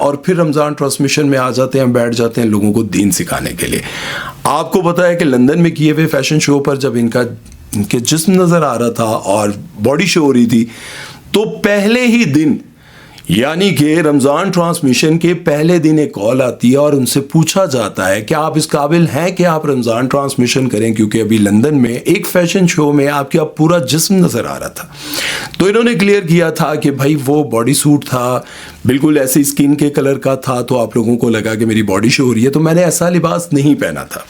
और फिर रमज़ान ट्रांसमिशन में आ जाते हैं, बैठ जाते हैं लोगों को दीन सिखाने के लिए। आपको पता है कि लंदन में किए हुए फैशन शो पर जब इनके जिस्म नज़र आ रहा था और बॉडी शो हो रही थी, तो पहले ही दिन यानी कि रमज़ान ट्रांसमिशन के पहले दिन एक कॉल आती है और उनसे पूछा जाता है कि आप इस काबिल हैं कि आप रमज़ान ट्रांसमिशन करें, क्योंकि अभी लंदन में एक फैशन शो में आपका पूरा जिस्म नज़र आ रहा था। तो इन्होंने क्लियर किया था कि भाई वो बॉडी सूट था, बिल्कुल ऐसी स्किन के कलर का था, तो आप लोगों को लगा कि मेरी बॉडी शो हो रही है, तो मैंने ऐसा लिबास नहीं पहना था।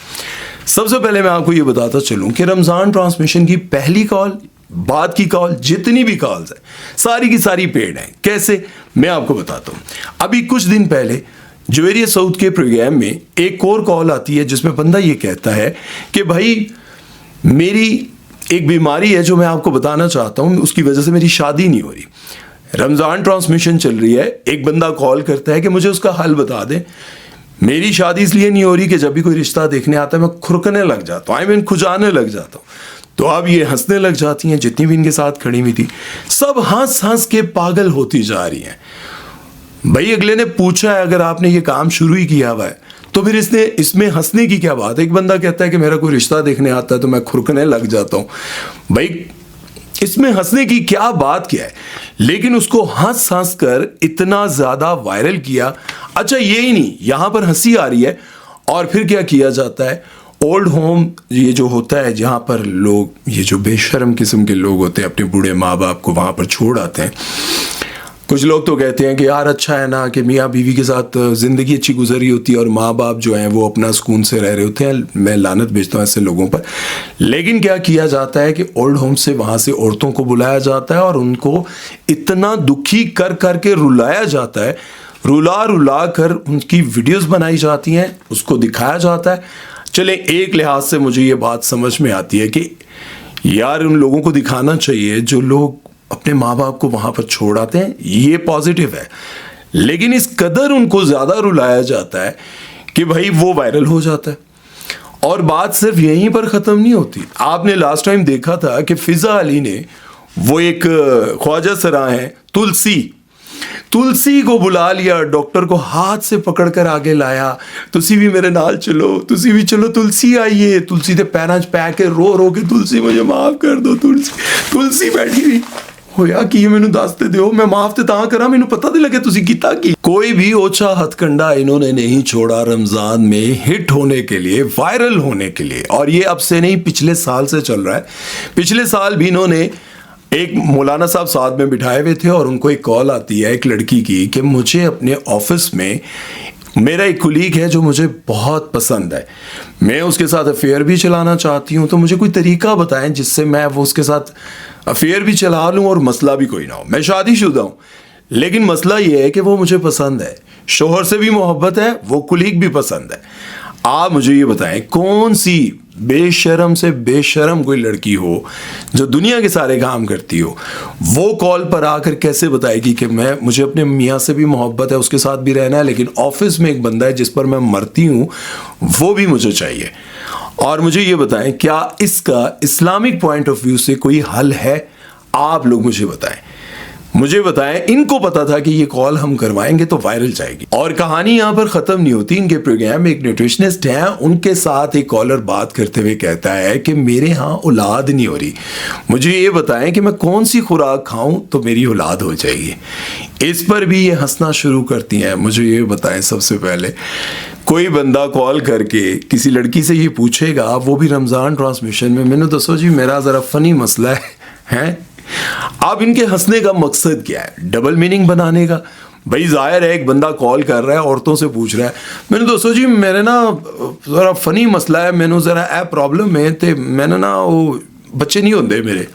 सबसे पहले मैं आपको ये बताता चलूँ कि रमज़ान ट्रांसमिशन की पहली कॉल, बाद की कॉल, जितनी भी कॉल्स हैं सारी की सारी पेड हैं। कैसे, मैं आपको बताता हूँ। अभी कुछ दिन पहले जवेरिया साउथ के प्रोग्राम में एक और कॉल आती है जिसमें बंदा ये कहता है कि भाई मेरी एक बीमारी है जो मैं आपको बताना चाहता हूँ, उसकी वजह से मेरी शादी नहीं हो रही। रमज़ान ट्रांसमिशन चल रही है, एक बंदा कॉल करता है कि मुझे उसका हल बता दें। मेरी शादी इसलिए नहीं हो रही कि जब भी कोई रिश्ता देखने आता है मैं खुरकने लग जाता हूँ, खुजाने लग जाता हूँ। तो अब ये हंसने लग जाती हैं, जितनी भी इनके साथ खड़ी हुई थी सब हंस हंस के पागल होती जा रही हैं। भाई अगले ने पूछा है अगर आपने ये काम शुरू ही किया हुआ है तो फिर इसमें हंसने की क्या बात है। एक बंदा कहता है कि मेरा कोई रिश्ता देखने आता है तो मैं खुरकने लग जाता हूँ। भाई इसमें हंसने की क्या बात क्या है, लेकिन उसको हंस हंस कर इतना ज्यादा वायरल किया। अच्छा यही नहीं, यहां पर हंसी आ रही है और फिर क्या किया जाता है, ओल्ड होम ये जो होता है जहाँ पर लोग, ये जो बेशर्म किस्म के लोग होते हैं अपने बूढ़े माँ बाप को वहाँ पर छोड़ आते हैं। कुछ लोग तो कहते हैं कि यार अच्छा है ना कि मियाँ बीवी के साथ ज़िंदगी अच्छी गुजरी होती है और माँ बाप जो हैं वो अपना सुकून से रह रहे होते हैं। मैं लानत भेजता हूँ ऐसे लोगों पर। लेकिन क्या किया जाता है कि ओल्ड होम से वहाँ से औरतों को बुलाया जाता है और उनको इतना दुखी कर करके रुलाया जाता है, रुला रुला कर उनकी वीडियोज़ बनाई जाती हैं, उसको दिखाया जाता है। चले एक लिहाज से मुझे ये बात समझ में आती है कि यार उन लोगों को दिखाना चाहिए जो लोग अपने माँ बाप को वहाँ पर छोड़ आते हैं, ये पॉजिटिव है। लेकिन इस कदर उनको ज़्यादा रुलाया जाता है कि भाई वो वायरल हो जाता है। और बात सिर्फ यहीं पर ख़त्म नहीं होती। आपने लास्ट टाइम देखा था कि फिज़ा अली ने वो एक ख्वाजा सरा है तुलसी को बुला लिया, डॉक्टर को हाथ से पकड़कर आगे लाया, तुसी भी मेरे नाल चलो, तुसी भी चलो, तुलसी आइए। तुलसी के पैरां च पै के रो के तुलसी मुझे माफ कर दो। तुलसी बैठी रही होया कि मैनू दसते दियो, मैं माफ ते तां करा, मैनू पता नहीं लगे तुसी कीता की। कोई भी ओछा हथकंडा इन्होंने नहीं छोड़ा रमजान में हिट होने के लिए, वायरल होने के लिए। और ये अब से नहीं, पिछले साल से चल रहा है। पिछले साल भी इन्होंने एक मौलाना साहब साथ में बिठाए हुए थे और उनको एक कॉल आती है एक लड़की की कि मुझे अपने ऑफिस में मेरा एक कुलीग है जो मुझे बहुत पसंद है, मैं उसके साथ अफेयर भी चलाना चाहती हूँ, तो मुझे कोई तरीका बताएं जिससे मैं वो उसके साथ अफेयर भी चला लूँ और मसला भी कोई ना हो। मैं शादीशुदा हूँ लेकिन मसला ये है कि वो मुझे पसंद है, शोहर से भी मोहब्बत है, वो कुलीग भी पसंद है। आप मुझे ये बताएं कौन सी बेशर्म से बेशर्म कोई लड़की हो जो दुनिया के सारे काम करती हो, वो कॉल पर आकर कैसे बताएगी कि मुझे अपने मियाँ से भी मोहब्बत है, उसके साथ भी रहना है, लेकिन ऑफिस में एक बंदा है जिस पर मैं मरती हूँ वो भी मुझे चाहिए। और मुझे ये बताएं क्या इसका इस्लामिक पॉइंट ऑफ व्यू से कोई हल है? आप लोग मुझे बताएं। इनको पता था कि ये कॉल हम करवाएंगे तो वायरल जाएगी। और कहानी यहाँ पर खत्म नहीं होती। इनके प्रोग्राम में एक न्यूट्रिशनिस्ट हैं, उनके साथ एक कॉलर बात करते हुए कहता है कि मेरे यहाँ औलाद नहीं हो रही, मुझे ये बताएं कि मैं कौन सी खुराक खाऊं तो मेरी औलाद हो जाएगी। इस पर भी ये हंसना शुरू करती हैं। मुझे ये बताएं, सबसे पहले कोई बंदा कॉल करके किसी लड़की से ये पूछेगा, वो भी रमज़ान ट्रांसमिशन में, मैंने दसो जी मेरा ज़रा फ़नी मसला है। अब इनके हंसने का मकसद क्या है? डबल मीनिंग बनाने का। भाई जाहिर है एक बंदा कॉल कर रहा है, औरतों से पूछ रहा है, मैंने दोस्तों जी मेरे ना ज़रा फ़नी मसला है, मैंने ज़रा ए प्रॉब्लम है, तो मैंने ना वो बच्चे नहीं होंगे मेरे।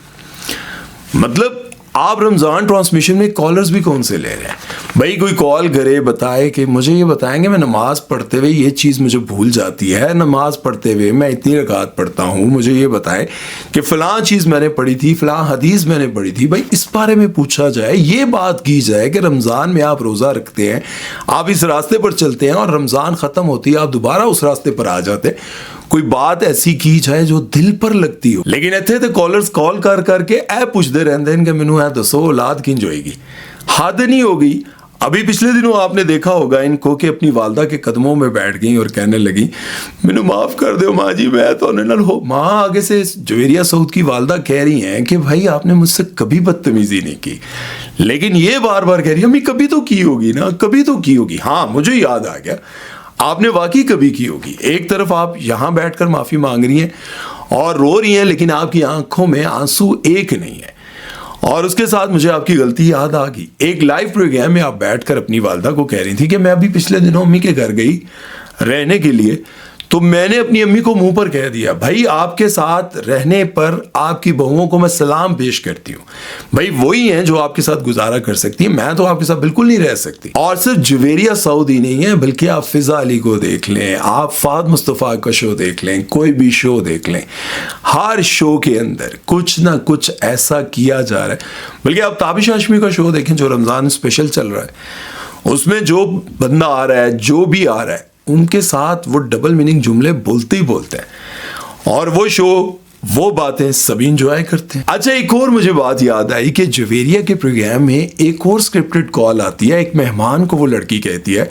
मतलब आप रमज़ान ट्रांसमिशन में कॉलर्स भी कौन से ले रहे हैं? भाई कोई कॉल करे, बताए कि मुझे ये बताएंगे मैं नमाज़ पढ़ते हुए ये चीज़ मुझे भूल जाती है, नमाज़ पढ़ते हुए मैं इतनी रकात पढ़ता हूँ, मुझे ये बताएं कि फ़लाँ चीज़ मैंने पढ़ी थी, फ़लाँ हदीस मैंने पढ़ी थी। भाई इस बारे में पूछा जाए, ये बात की जाए कि रमज़ान में आप रोज़ा रखते हैं, आप इस रास्ते पर चलते हैं और रमज़ान ख़त्म होती है आप दोबारा उस रास्ते पर आ जाते हैं। कोई बात ऐसी की जाए जो दिल पर लगती हो। लेकिन इतने तो कॉलर्स कॉल कर करके ए पूछते रहते हैं कि मैनू ए दसो औलाद किंज होएगी। हद नहीं हो गई। अभी पिछले दिनों आपने देखा होगा इनको कि अपनी वालदा के कदमों में बैठ गई और कहने लगी, मैनू माफ कर दो माँ जी, मैं तो नल हो। माँ आगे से जवेरिया सऊद की वालदा कह रही हैं कि भाई आपने मुझसे कभी बदतमीजी नहीं की, लेकिन ये बार बार कह रही है, अम्मी कभी तो की होगी ना, कभी तो की होगी। हाँ मुझे याद आ गया, आपने वाकई कभी की होगी। एक तरफ आप यहाँ बैठकर माफी मांग रही हैं और रो रही हैं, लेकिन आपकी आंखों में आंसू एक नहीं है। और उसके साथ मुझे आपकी गलती याद आ गई। एक लाइव प्रोग्राम में आप बैठकर अपनी वालदा को कह रही थी कि मैं अभी पिछले दिनों अम्मी के घर गई रहने के लिए, तो मैंने अपनी अम्मी को मुंह पर कह दिया, भाई आपके साथ रहने पर आपकी बहुओं को मैं सलाम पेश करती हूँ, भाई वही हैं जो आपके साथ गुजारा कर सकती है, मैं तो आपके साथ बिल्कुल नहीं रह सकती। और सिर्फ जवेरिया सऊद ही नहीं है, बल्कि आप फिजा अली को देख लें, आप फाद मुस्तफ़ा का शो देख लें, कोई भी शो देख लें, हर शो के अंदर कुछ ना कुछ ऐसा किया जा रहा है। बल्कि आप ताबिश हाशमी का शो देखें जो रमज़ान स्पेशल चल रहा है, उसमें जो बंदा आ रहा है, जो भी आ रहा है, उनके साथ वो डबल मीनिंग जुमले बोलते ही बोलते हैं, और वो शो, वो बातें सभी इंजॉय करते हैं। अच्छा, एक और मुझे बात याद आई कि जवेरिया के प्रोग्राम में एक और स्क्रिप्टेड कॉल आती है। एक मेहमान को वो लड़की कहती है,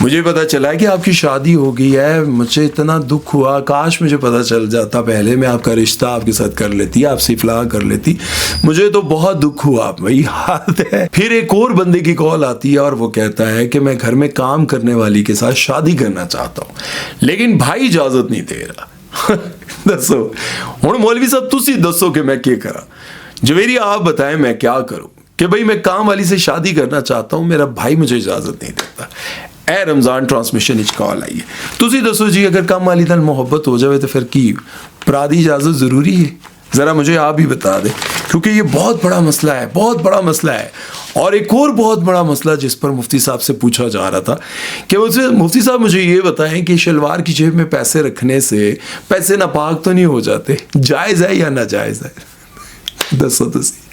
मुझे पता चला कि आपकी शादी हो गई है, मुझे इतना दुख हुआ, काश मुझे पता चल जाता पहले, मैं आपका रिश्ता आपके साथ कर लेती, आपसे इफ्लाह कर लेती, मुझे तो बहुत दुख हुआ। वही हाथ है। फिर एक और बंदे की कॉल आती है और वो कहता है कि मैं घर में काम करने वाली के साथ शादी करना चाहता हूँ, लेकिन भाई इजाजत नहीं दे रहा। दसो हुण मौलवी साहब तुसी दसो कि मैं क्या करा। जवेरिया आप बताएं मैं क्या करूं कि भाई मैं काम वाली से शादी करना चाहता हूं, मेरा भाई मुझे इजाजत नहीं देता। ए रमजान ट्रांसमिशन इच कॉल आई है, तुसी दसो जी अगर काम वाली नाल मोहब्बत हो जाए तो फिर की भरा दी इजाजत जरूरी है? जरा मुझे आप ही बता दें, क्योंकि ये बहुत बड़ा मसला है, बहुत बड़ा मसला है। और एक और बहुत बड़ा मसला जिस पर मुफ्ती साहब से पूछा जा रहा था कि मुझसे मुफ्ती साहब मुझे ये बताएं कि शलवार की जेब में पैसे रखने से पैसे नापाक तो नहीं हो जाते, जायज़ है या नाजायज़ है? दसो तुसी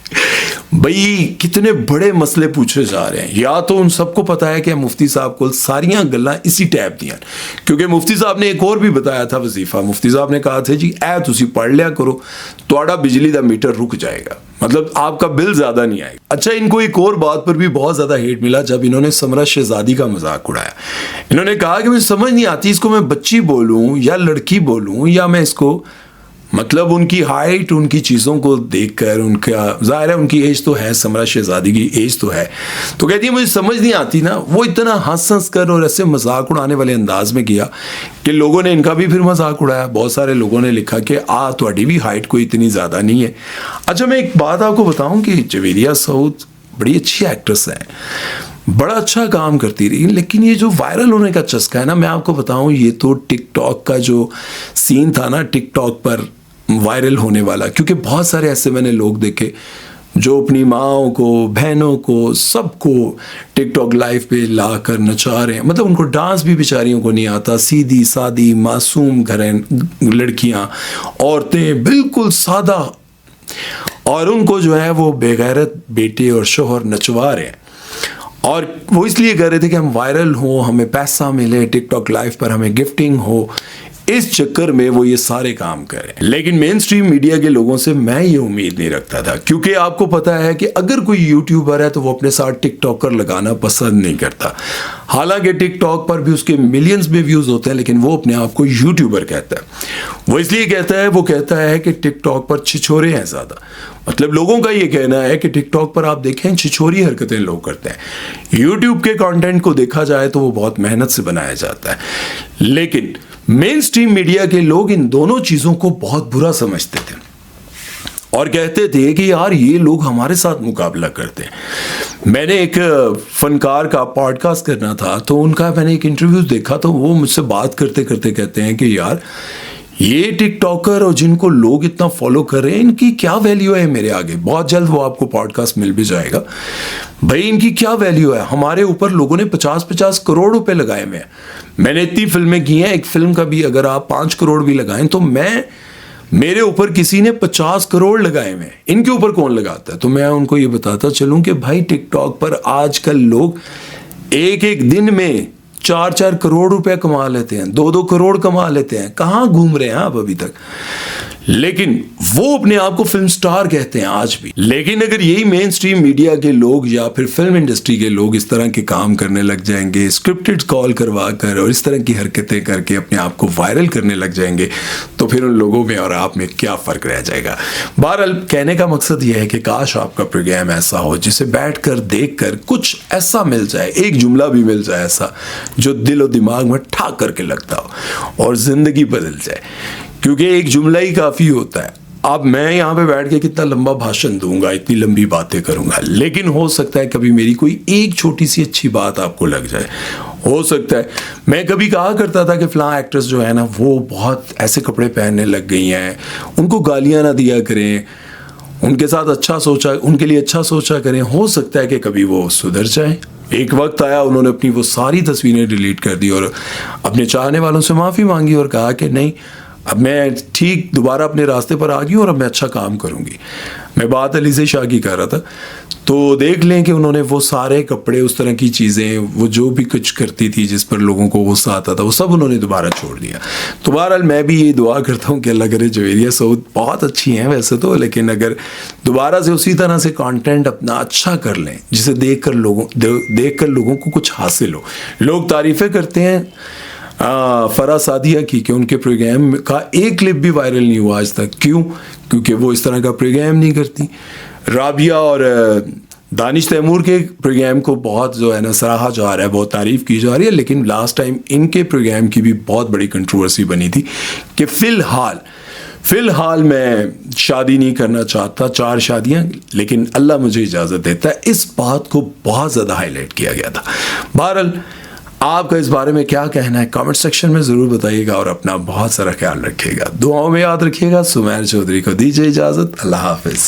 भाई कितने बड़े मसले पूछे जा रहे हैं। या तो उन सबको पता है कि मुफ्ती साहब को सारियां गल्लां इसी टाइप दियां, क्योंकि मुफ्ती साहब ने एक और भी बताया था वजीफा। मुफ्ती साहब ने कहा था जी ऐ तुसी पढ़ लिया करो, ਤੁਹਾਡਾ बिजली का मीटर रुक जाएगा, मतलब आपका बिल ज्यादा नहीं आएगा। अच्छा, इनको एक और बात पर भी बहुत ज्यादा हेट मिला जब इन्होंने समरा शहजादी का मजाक उड़ाया। इन्होंने कहा कि मुझे समझ नहीं आती इसको मैं बच्ची बोलूं या लड़की बोलूं, या मैं इसको, मतलब उनकी हाइट, उनकी चीज़ों को देखकर, उनका ज़ाहिर है उनकी एज तो है, समरा शहजादी की एज तो है, तो कहती है मुझे समझ नहीं आती ना। वो इतना हंस कर और ऐसे मजाक उड़ाने वाले अंदाज में किया कि लोगों ने इनका भी फिर मजाक उड़ाया। बहुत सारे लोगों ने लिखा कि तुम्हारी भी हाइट कोई इतनी ज़्यादा नहीं है। अच्छा, मैं एक बात आपको बताऊँ कि जवेरिया सऊद बड़ी अच्छी एक्ट्रेस है, बड़ा अच्छा काम करती रही, लेकिन ये जो वायरल होने का चस्का है ना, मैं आपको बताऊं, ये तो टिकटॉक का जो सीन था ना, टिकटॉक पर वायरल होने वाला, क्योंकि बहुत सारे ऐसे मैंने लोग देखे जो अपनी माँओं को, बहनों को, सबको टिकटॉक लाइव पे ला कर नचा रहे हैं। मतलब उनको डांस भी बेचारियों को नहीं आता, सीधी सादी मासूम घरें लड़कियां, औरतें बिल्कुल सादा, और उनको जो है वो बेगैरत बेटे और शोहर नचवा रहे हैं। और वो इसलिए कह रहे थे कि हम वायरल हो, हमें पैसा मिले, टिकटॉक लाइव पर हमें गिफ्टिंग हो, इस चक्कर में वो ये सारे काम करें। लेकिन मेन स्ट्रीम मीडिया के लोगों से मैं ये उम्मीद नहीं रखता था, क्योंकि आपको पता है कि अगर कोई यूट्यूबर है तो वो अपने साथ टिकटॉकर लगाना पसंद नहीं करता। हालांकि टिकटॉक पर भी उसके मिलियंस में व्यूज होते हैं, लेकिन वो अपने आप को यूट्यूबर कहता है। वो इसलिए कहता है, वो कहता है कि टिकटॉक पर छिछोरे हैं ज़्यादा। मतलब लोगों का ये कहना है कि टिकटॉक पर आप देखें छिछोरी हरकतें लोग करते हैं। यूट्यूब के कंटेंट को देखा जाए तो वो बहुत मेहनत से बनाया जाता है, लेकिन मेन स्ट्रीम मीडिया के लोग इन दोनों चीज़ों को बहुत बुरा समझते थे और कहते थे कि यार ये लोग हमारे साथ मुकाबला करते हैं। मैंने एक फनकार का पॉडकास्ट करना था, तो उनका मैंने एक इंटरव्यू देखा, तो वो मुझसे बात करते करते कहते हैं कि यार ये टिकटॉकर और जिनको लोग इतना फॉलो कर रहे हैं, इनकी क्या वैल्यू है मेरे आगे। बहुत जल्द वो आपको पॉडकास्ट मिल भी जाएगा। भाई इनकी क्या वैल्यू है, हमारे ऊपर लोगों ने 50-50 करोड़ रुपए लगाए हुए हैं। मैंने इतनी फिल्में की हैं, एक फिल्म का भी अगर आप 5 करोड़ भी लगाएं तो मेरे ऊपर किसी ने 50 करोड़ लगाए हुए हैं, इनके ऊपर कौन लगाता है? तो मैं उनको ये बताता चलूं कि भाई टिकटॉक पर आजकल लोग एक एक दिन में 4-4 करोड़ रुपए कमा लेते हैं, 2-2 करोड़ कमा लेते हैं। कहाँ घूम रहे हैं आप अभी तक? लेकिन वो अपने आप को फिल्म स्टार कहते हैं आज भी। लेकिन अगर यही मेन स्ट्रीम मीडिया के लोग या फिर फिल्म इंडस्ट्री के लोग इस तरह के काम करने लग जाएंगे, स्क्रिप्टेड कॉल करवा कर और इस तरह की हरकतें करके अपने आप को वायरल करने लग जाएंगे, तो फिर उन लोगों में और आप में क्या फ़र्क रह जाएगा। बहरहाल कहने का मकसद यह है कि काश आपका प्रोग्राम ऐसा हो जिसे बैठ कर देख कर कुछ ऐसा मिल जाए, एक जुमला भी मिल जाए ऐसा जो दिल और दिमाग में ठाक करके लगता हो और ज़िंदगी बदल जाए, क्योंकि एक जुमला ही काफ़ी होता है। अब मैं यहाँ पे बैठ के कितना लंबा भाषण दूंगा, इतनी लंबी बातें करूंगा, लेकिन हो सकता है कभी मेरी कोई एक छोटी सी अच्छी बात आपको लग जाए। हो सकता है मैं कभी कहा करता था कि फ़लाँ एक्ट्रेस जो है ना वो बहुत ऐसे कपड़े पहनने लग गई हैं, उनको गालियाँ ना दिया करें, उनके साथ अच्छा सोचा, उनके लिए अच्छा सोचा करें। हो सकता है कि कभी वो सुधर जाए। एक वक्त आया उन्होंने अपनी वो सारी तस्वीरें डिलीट कर दी और अपने चाहने वालों से माफ़ी मांगी और कहा कि नहीं, अब मैं ठीक दोबारा अपने रास्ते पर आ गई और अब मैं अच्छा काम करूँगी। मैं बात अलीज़ा शाह की कर रहा था, तो देख लें कि उन्होंने वो सारे कपड़े, उस तरह की चीज़ें, वो जो भी कुछ करती थी जिस पर लोगों को गुस्सा आता था, वो सब उन्होंने दोबारा छोड़ दिया। तो बहरहाल मैं भी ये दुआ करता हूँ कि अल्लाह करे जवेरिया सऊद बहुत अच्छी हैं वैसे तो, लेकिन अगर दोबारा से उसी तरह से कंटेंट अपना अच्छा कर लें जिसे देख कर लोगों को कुछ हासिल हो। लोग तारीफ़ें करते हैं फरा सादिया की कि उनके प्रोग्राम का एक क्लिप भी वायरल नहीं हुआ आज तक। क्यों? क्योंकि वो इस तरह का प्रोग्राम नहीं करती। राबिया और दानिश तैमूर के प्रोग्राम को बहुत जो है ना सराहा जा रहा है, बहुत तारीफ़ की जा रही है, लेकिन लास्ट टाइम इनके प्रोग्राम की भी बहुत बड़ी कंट्रोवर्सी बनी थी कि फ़िलहाल मैं शादी नहीं करना चाहता, 4 शादियां, लेकिन अल्लाह मुझे इजाज़त देता है। इस बात को बहुत ज़्यादा हाईलाइट किया गया था। बहरहाल आपका इस बारे में क्या कहना है कमेंट सेक्शन में ज़रूर बताइएगा और अपना बहुत सारा ख्याल रखिएगा, दुआओं में याद रखिएगा। सुमैर चौधरी को दीजिए इजाज़त। अल्लाह हाफिज़।